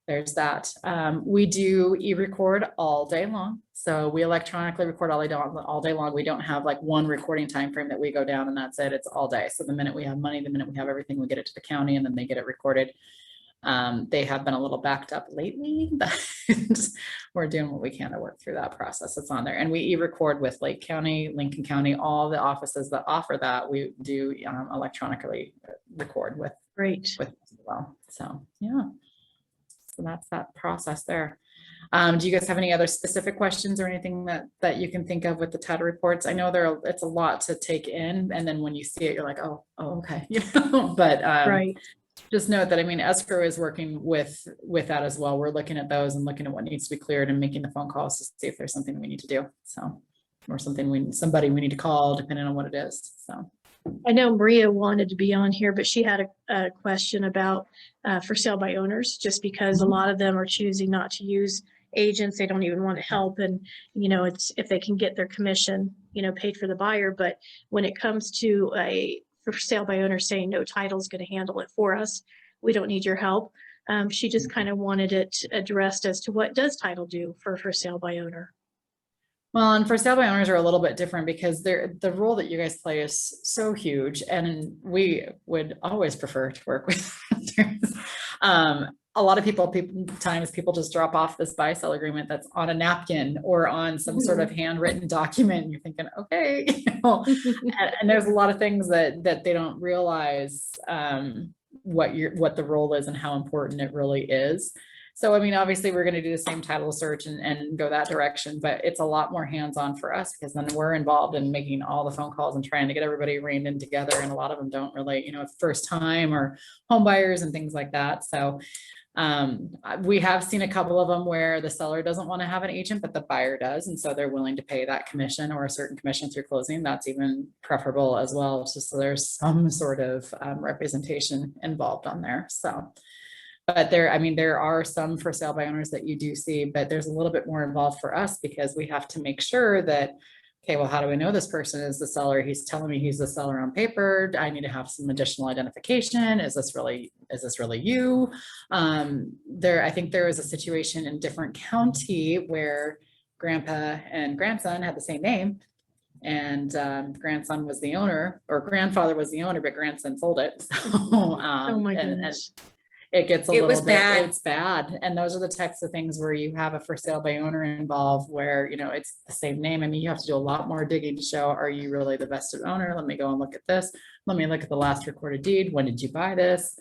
there's that. We do e-record all day long. So we electronically record all day long. We don't have like one recording time frame that we go down and that's it. It's all day. So the minute we have money, the minute we have everything, we get it to the county and then they get it recorded. They have been a little backed up lately, but we're doing what we can to work through that process that's on there. And we e-record with Lake County, Lincoln County, all the offices that offer that we do electronically record with Great. as well. So, yeah. So that's that process there. Do you guys have any other specific questions or anything that you can think of with the title reports? I know it's a lot to take in, and then when you see it, you're like, oh, okay, But Right. just note that, I mean, escrow is working with that as well. We're looking at those and looking at what needs to be cleared and making the phone calls to see if there's something we need to do. So, or somebody we need to call, depending on what it is. So. I know Maria wanted to be on here, but she had a question about for sale by owners, just because a Mhm. lot of them are choosing not to use agents. They don't even want to help. And, it's if they can get their commission, paid for the buyer. But when it comes to a for sale by owner saying no title is going to handle it for us, we don't need your help. She just kind of wanted it addressed as to what does title do for sale by owner. Well, and for sale by owners are a little bit different because the role that you guys play is so huge, and we would always prefer to work with realtors. A lot of times people just drop off this buy-sell agreement that's on a napkin or on some sort of handwritten document, and you're thinking, okay, and there's a lot of things that they don't realize what the role is and how important it really is. So, I mean, obviously we're going to do the same title search and go that direction, but it's a lot more hands-on for us because then we're involved in making all the phone calls and trying to get everybody reined in together. And a lot of them don't really, first time or home buyers and things like that. So we have seen a couple of them where the seller doesn't want to have an agent, but the buyer does. And so they're willing to pay that commission or a certain commission through closing. That's even preferable as well. Just so there's some sort of representation involved on there. So. But there are some for sale by owners that you do see, but there's a little bit more involved for us because we have to make sure that, okay, well, how do we know this person is the seller? He's telling me he's the seller on paper. I need to have some additional identification. Is this really you? I think there was a situation in different county where grandpa and grandson had the same name. And grandson was the owner, or grandfather was the owner, but grandson sold it. So, Oh my goodness. It gets a little bit, bad. it's bad. And those are the types of things where you have a for sale by owner involved where, it's the same name. I mean, you have to do a lot more digging to show, are you really the vested owner? Let me go and look at this. Let me look at the last recorded deed. When did you buy this?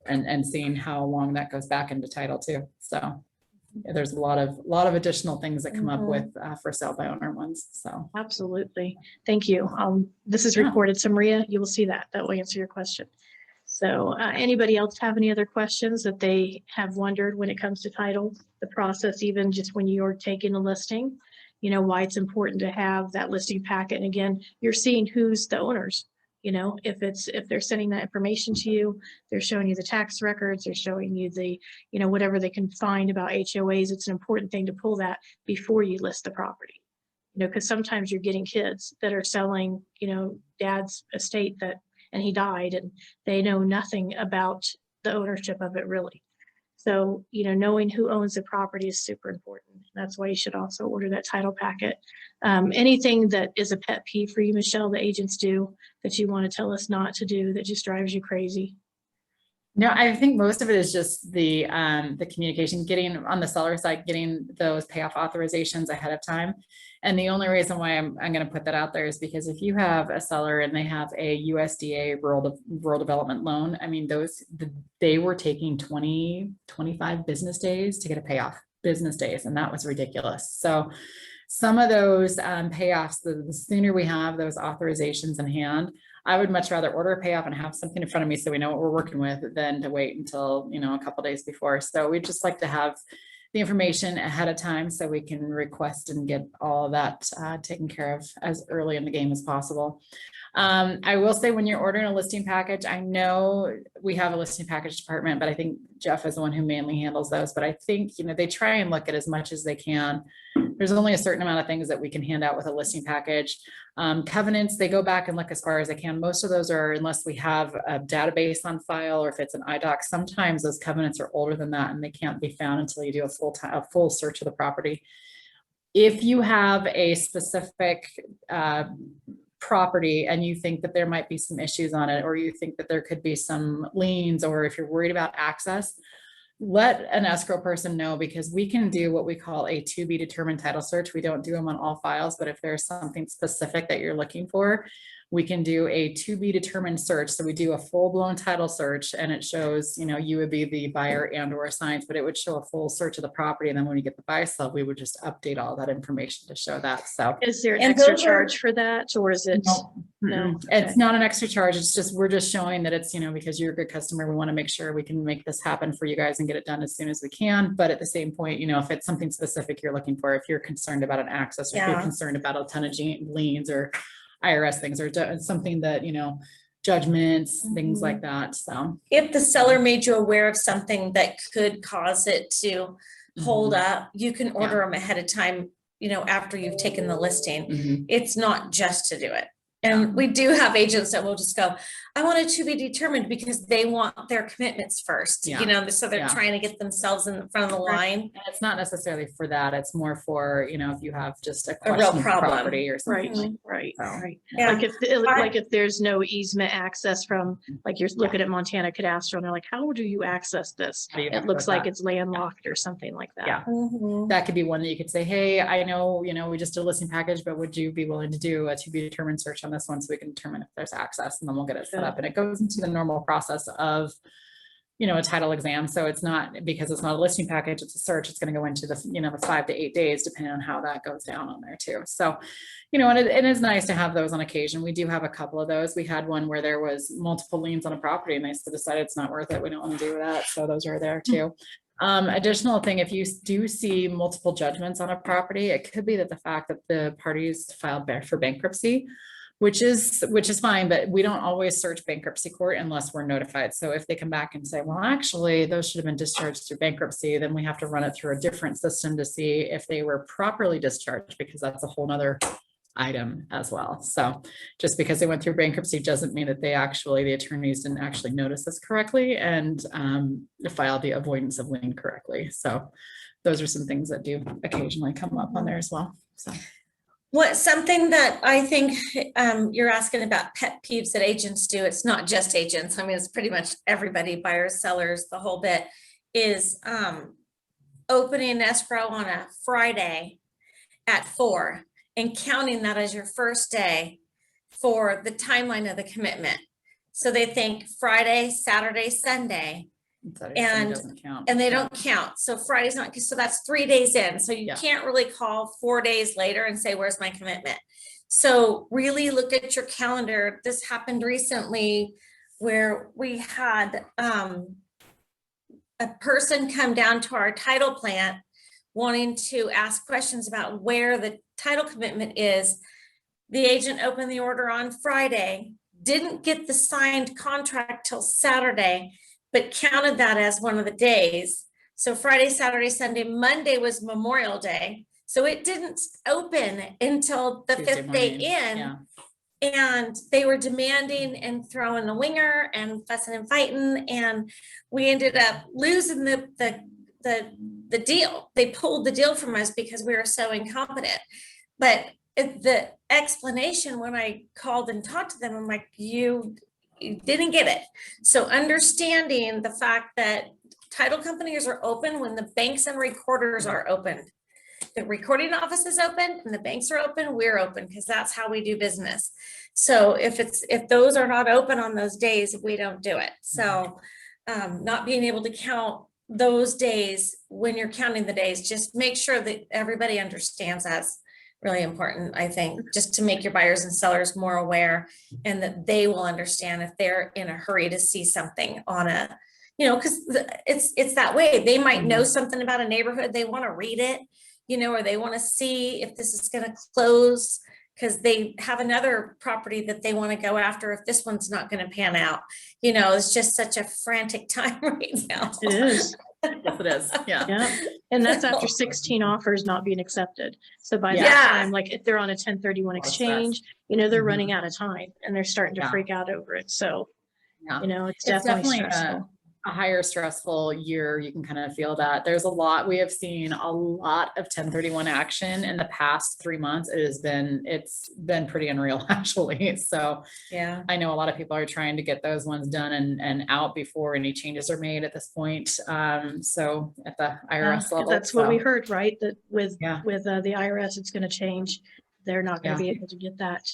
And seeing how long that goes back into title too. So there's a lot of additional things that come up with for sale by owner ones. So absolutely. Thank you. This is recorded. So Maria, you will see that. That will answer your question. So anybody else have any other questions that they have wondered when it comes to title, the process, even just when you're taking a listing, why it's important to have that listing packet. And again, you're seeing who's the owners, if they're sending that information to you, they're showing you the tax records, they're showing you the, whatever they can find about HOAs. It's an important thing to pull that before you list the property, because sometimes you're getting kids that are selling, dad's estate and he died and they know nothing about the ownership of it really. So, knowing who owns the property is super important. That's why you should also order that title packet. Anything that is a pet peeve for you, Michelle, the agents do that you want to tell us not to do that just drives you crazy? No, I think most of it is just the communication, getting on the seller side, getting those payoff authorizations ahead of time. And the only reason why I'm going to put that out there is because if you have a seller and they have a USDA rural development loan, I mean, they were taking 20-25 business days to get a payoff, business days, and that was ridiculous. So some of those payoffs, the sooner we have those authorizations in hand, I would much rather order a payoff and have something in front of me so we know what we're working with than to wait until, a couple days before. So we just like to have the information ahead of time so we can request and get all of that taken care of as early in the game as possible. I will say when you're ordering a listing package, I know we have a listing package department, but I think Jeff is the one who mainly handles those. But I think, they try and look at as much as they can. There's only a certain amount of things that we can hand out with a listing package. Covenants, they go back and look as far as they can. Most of those are, unless we have a database on file or if it's an IDOC, sometimes those covenants are older than that and they can't be found until you do a full search of the property. If you have a specific property and you think that there might be some issues on it, or you think that there could be some liens, or if you're worried about access, let an escrow person know, because we can do what we call a to be determined title search. We don't do them on all files, but if there's something specific that you're looking for, we can do a to be determined search. So we do a full blown title search and it shows, you would be the buyer and or assigned, but it would show a full search of the property. And then when you get the buy sell, we would just update all that information to show that. So is there an extra charge for that, or is it? No, it's not an extra charge. It's just, we're just showing that it's, because you're a good customer, we want to make sure we can make this happen for you guys and get it done as soon as we can. But at the same point, if it's something specific you're looking for, if you're concerned about an access, or if you're concerned about a ton of liens or IRS things, or something that, judgments, things like that. So if the seller made you aware of something that could cause it to hold up, you can order them ahead of time, after you've taken the listing. It's not just to do it. And we do have agents that will just go, I want it to be determined, because they want their commitments first, Yeah. you know, so they're Yeah. trying to get themselves in the front of the line. And it's not necessarily for that. It's more for, you know, if you have just a real question of problem. property or something. Right, like right, So, right. Yeah. Like if there's no easement access from, like you're looking at Montana Cadastral and they're like, how do you access this? How do you It looks access like that? it's landlocked or something like that. Yeah. Mhm. That could be one that you could say, hey, I know, you know, we just did a listing package, but would you be willing to do a to be determined search on this one so we can determine if there's access, and then we'll get it set Good. up. And it goes into the normal process of, you know, a title exam. So it's not, because it's not a listing package, it's a search, it's going to go into the, you know, the 5 to 8 days, depending on how that goes down on there too. So, you know, and it is nice to have those on occasion. We do have a couple of those. We had one where there was multiple liens on a property and they decided it's not worth it. We don't want to do that. So those are there too. Additional thing, if you do see multiple judgments on a property, it could be that the fact that the parties filed for bankruptcy, which is fine, but we don't always search bankruptcy court unless we're notified. So if they come back and say, well, actually, those should have been discharged through bankruptcy, then we have to run it through a different system to see if they were properly discharged, because that's a whole nother item as well. So just because they went through bankruptcy doesn't mean that the attorneys didn't actually notice this correctly and file the avoidance of lien correctly. So those are some things that do occasionally come up on there as well. So Something that I think you're asking about pet peeves that agents do, it's not just agents, I mean, it's pretty much everybody, buyers, sellers, the whole bit, is opening escrow on a Friday at 4 and counting that as your first day for the timeline of the commitment. So they think Friday, Saturday, Sunday, and doesn't count. and they don't count. So Friday's not, so that's 3 days in. So you Yeah. can't really call 4 days later and say, where's my commitment? So really look at your calendar. This happened recently where we had a person come down to our title plant wanting to ask questions about where the title commitment is. The agent opened the order on Friday, didn't get the signed contract till Saturday, but counted that as one of the days. So Friday, Saturday, Sunday, Monday was Memorial Day. So it didn't open until the Tuesday 5th day morning. in. Yeah. And they were demanding and throwing the winger and fussing and fighting. And we ended up losing the deal. They pulled the deal from us because we were so incompetent. But the explanation when I called and talked to them, I'm like, you didn't get it. So understanding the fact that title companies are open when the banks and recorders are open. The recording office is open and the banks are open, we're open, because that's how we do business. So if those are not open on those days, we don't do it. So not being able to count those days when you're counting the days, just make sure that everybody understands that's really important, I think, just to make your buyers and sellers more aware, and that they will understand if they're in a hurry to see something on a, you know, because it's that way. They might know something about a neighborhood, they want to read it, you know, or they want to see if this is going to close because they have another property that they want to go after if this one's not going to pan out. You know, it's just such a frantic time right now. It is. Yes, it is. Yeah. Yeah. And that's after 16 offers not being accepted. So by Yeah. that time, like if they're on a 1031 Lot of exchange, you know, they're Mhm. running out of time and they're starting to Yeah. freak out over it. So, Yeah. you know, it's It's definitely definitely stressful. a higher stressful year. You can kind of feel that there's a lot. We have seen a lot of 1031 action in the past 3 months. It's been pretty unreal actually. So Yeah. I know a lot of people are trying to get those ones done and out before any changes are made at this point. So at the IRS level. That's what we heard, right? That with Yeah. the IRS, it's going to change. They're not going to Yeah. be able to get that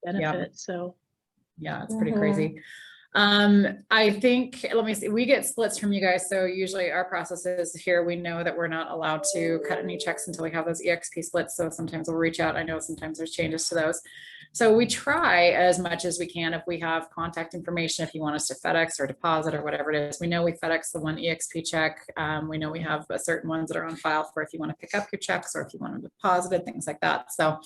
benefit. So Yeah, it's pretty Mhm. crazy. I think, let me see, we get splits from you guys. So usually our process is here, we know that we're not allowed to cut any checks until we have those EXP splits. So sometimes we'll reach out. I know sometimes there's changes to those. So we try as much as we can. If we have contact information, if you want us to FedEx or deposit or whatever it is, we know we FedEx the one EXP check. We know we have certain ones that are on file for if you want to pick up your checks or if you want to deposit it, things like that. So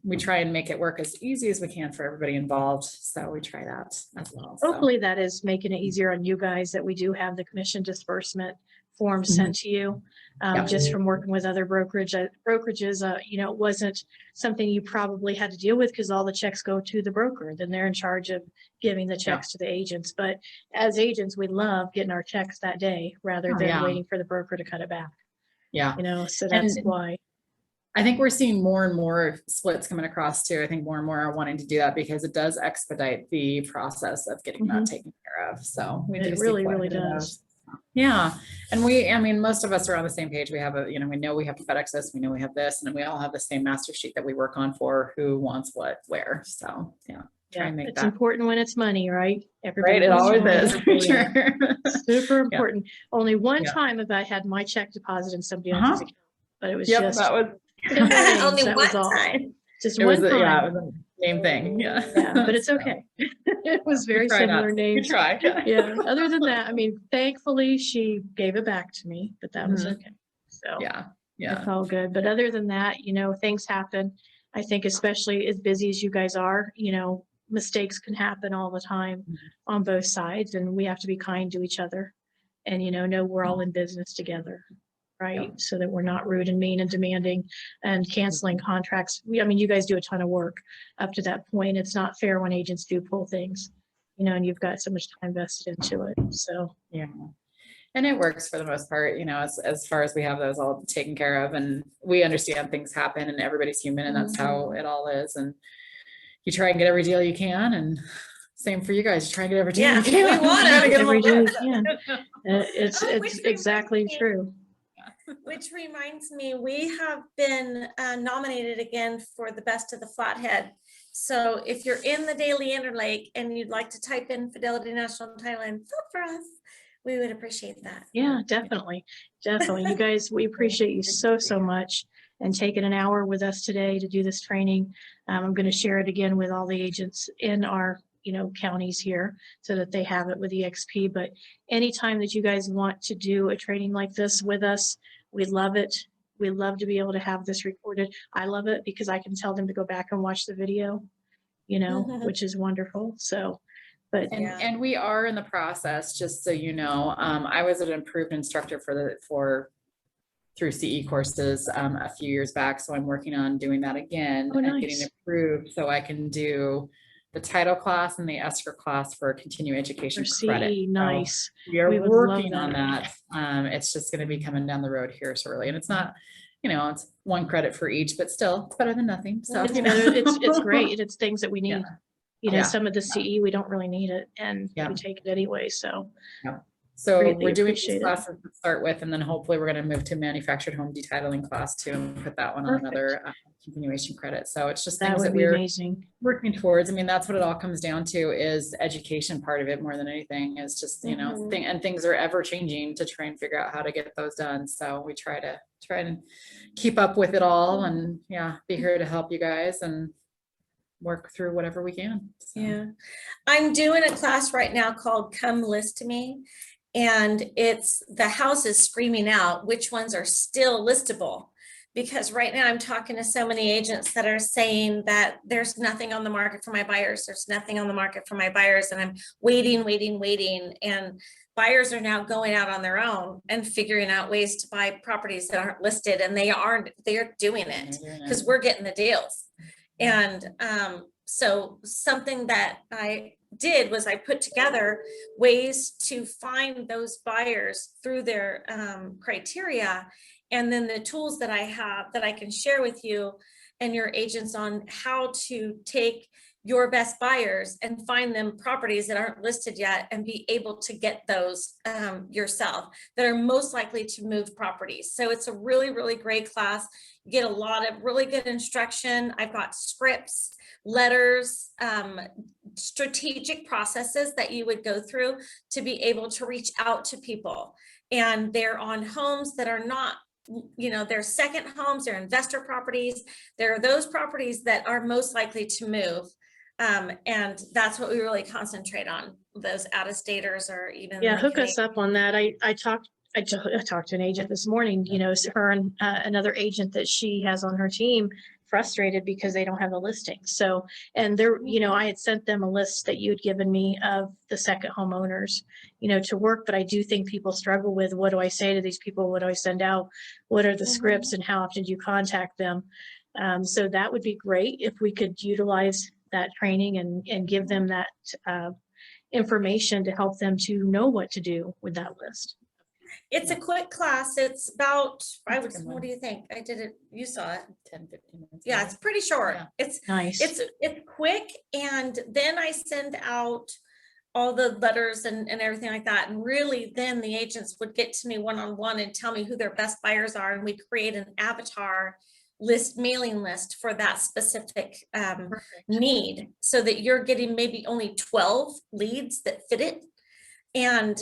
we try and make it work as easy as we can for everybody involved. So we try that as well. So, hopefully that is making it easier on you guys that we do have the commission disbursement forms sent to you. Yeah. Just from working with other brokerages, you know, it wasn't something you probably had to deal with because all the checks go to the broker. Then they're in charge of giving the checks to the agents. But as agents, we love getting our checks that day rather than waiting for the broker to cut it back. Yeah. You know, so that's why. I think we're seeing more and more splits coming across too. I think more and more are wanting to do that because it does expedite the process of getting that taken care of. So we do It see really, quite a really bit of does. those. Yeah. And I mean, most of us are on the same page. We have we know we have to FedEx this, we know we have this, and then we all have the same master sheet that we work on for who wants what, where. So yeah. Try and make It's that important when it's money, right? right. It wants to always know is. that. For Yeah. sure. Super important. Only one Yeah. time have I had my check deposited in somebody else's account, but it was Yep, just that was Only that one was all. time. Just it one was time. yeah, it was the same thing. Yeah. Yeah, but it's okay. It was very try not similar to. names. We try. Yeah. Other than that, I mean, thankfully she gave it back to me, but that was okay. So Yeah. it's all good. But other than that, you know, things happen. I think especially as busy as you guys are, you know, mistakes can happen all the time on both sides, and we have to be kind to each other and, you know we're all in business together. Right. So that we're not rude and mean and demanding and canceling contracts. I mean, you guys do a ton of work up to that point. It's not fair when agents do pull things, you know, and you've got so much time vested into it. So, yeah. And it works for the most part, you know, as far as we have those all taken care of, and we understand things happen and everybody's human, and that's how it all is. And you try and get every deal you can, and same for you guys. You try and get every deal you can. We want Try to get every them deal you can. It's exactly true. Which reminds me, we have been nominated again for the best of the Flathead. So if you're in the Daily Interlake and you'd like to type in Fidelity National Title and vote for us, we would appreciate that. Yeah, definitely. Definitely. You guys, we appreciate you so much and taking an hour with us today to do this training. I'm going to share it again with all the agents in our counties here so that they have it with EXP. But anytime that you guys want to do a training like this with us, we love it. We love to be able to have this recorded. I love it because I can tell them to go back and watch the video, which is wonderful. So, but and we are in the process, just so you know, I was an approved instructor through CE courses a few years back. So I'm working on doing that again and getting approved so I can do the title class and the escrow class for continuing education credit. CE, nice. So we are working on that. It's just going to be coming down the road here shortly, and it's not, it's one credit for each, but still it's better than nothing. So it's great. It's things that we need. Some of the CE we don't really need it, and we take it anyway. So so greatly we're doing these appreciate it. classes to start with, and then hopefully we're going to move to manufactured home detitling class too, and put that one on another continuation credit. So it's just things that we're amazing. working towards. I mean, that's what it all comes down to, is education part of it more than anything, is just, and things are ever changing to try and figure out how to get those done. So we try to keep up with it all, and be here to help you guys and work through whatever we can. So. Yeah. I'm doing a class right now called Come List to Me. And it's the house is screaming out which ones are still listable, because right now I'm talking to so many agents that are saying that there's nothing on the market for my buyers. There's nothing on the market for my buyers. And I'm waiting. And buyers are now going out on their own and figuring out ways to buy properties that aren't listed. And they're doing it because we're getting the deals. And so something that I did was I put together ways to find those buyers through their criteria, and then the tools that I have that I can share with you and your agents on how to take your best buyers and find them properties that aren't listed yet and be able to get those yourself that are most likely to move properties. So it's a really, really great class. You get a lot of really good instruction. I've got scripts, letters, strategic processes that you would go through to be able to reach out to people. And they're on homes that are not, they're second homes, they're investor properties. There are those properties that are most likely to move. And that's what we really concentrate on, those out-of-staters or even hook us up on that. I talked to an agent this morning, her and another agent that she has on her team frustrated because they don't have a listing. So, and they're, you know, I had sent them a list that you had given me of the second homeowners, you know, to work, but I do think people struggle with, what do I say to these people? What do I send out? What are the scripts and how often do you contact them? So that would be great if we could utilize that training and give them that information to help them to know what to do with that list. It's a quick class. It's about, That's a good what one. do you think? I did it, you saw it. 10, 15 minutes. Yeah, it's pretty short. Yeah. It's Nice. quick, and then I send out all the letters and everything like that. And really then the agents would get to me one-on-one and tell me who their best buyers are. And we create an avatar list, mailing list for that specific need, so that you're getting maybe only 12 leads that fit it. And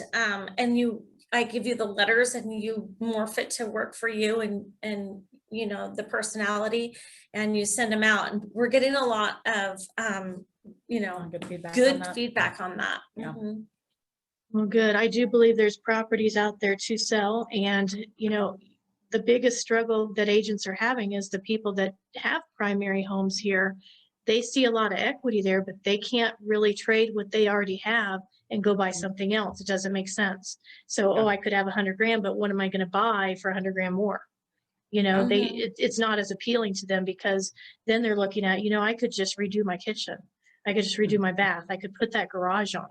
I give you the letters and you morph it to work for you and you know, the personality, and you send them out. And we're getting a lot of, you know, Good feedback. good feedback on that. Yeah. Mhm. Well, good. I do believe there's properties out there to sell. And, you know, the biggest struggle that agents are having is the people that have primary homes here. They see a lot of equity there, but they can't really trade what they already have and go buy something else. It doesn't make sense. So, oh, I could have 100 grand, but what am I going to buy for 100 grand more? You know, it's not as appealing to them, because then they're looking at, you know, I could just redo my kitchen. I could just redo my bath. I could put that garage on,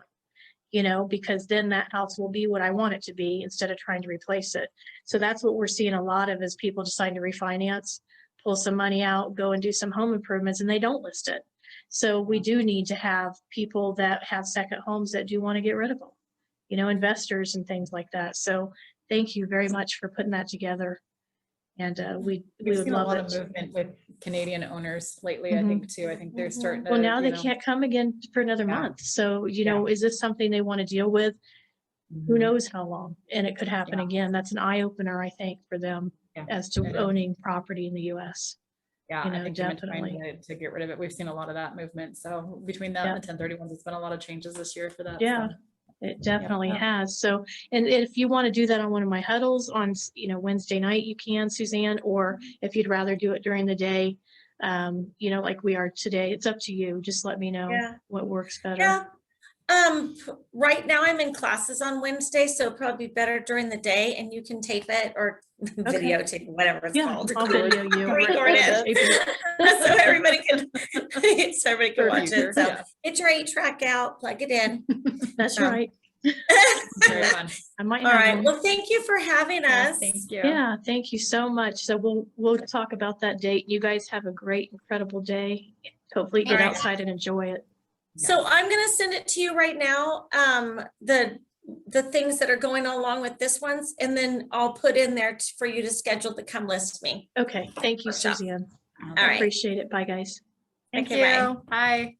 you know, because then that house will be what I want it to be instead of trying to replace it. So that's what we're seeing a lot of, is people decide to refinance, pull some money out, go and do some home improvements, and they don't list it. So we do need to have people that have second homes that do want to get rid of them, you know, investors and things like that. So thank you very much for putting that together. And we We've would seen a love lot it. of movement with Canadian owners lately, I think too. I think they're starting to. Well, now you they know, can't come again for another Yeah. month. So, you know, is this something they want to deal with? Who knows how long? And it could happen Yeah. again. That's an eye opener, I think, for them Yeah, as to it is. owning property in the US. Yeah, you know, I think even trying definitely. to get rid of it. We've seen a lot of that movement. So between that and the 1031s, it's been a lot of changes this year for that. Yeah. So. It definitely Yeah. has. So, and if you want to do that on one of my huddles on, you know, Wednesday night, you can, Suzanne, or if you'd rather do it during the day, you know, like we are today, it's up to you. Just let me know Yeah. what works better. Yeah. Right now I'm in classes on Wednesday, so it'll probably be better during the day, and you can tape it or videotape, whatever it's Yeah, called. I'll video you. Record it. So everybody can watch future, it. So yeah. get your 8-track out, plug it in. That's So. right. Very fun. I might All have right. one. Well, thank you for having Yeah, us. thank you. Yeah, thank you so much. So we'll talk about that date. You guys have a great, incredible day. Hopefully get All right. outside and enjoy it. So I'm going to send it to you right now. The things that are going along with this ones, and then I'll put in there for you to schedule to come list me. Okay, thank you, Workshop. Suzanne. All I right. appreciate it. Bye, guys. Thank Okay, you. Bye.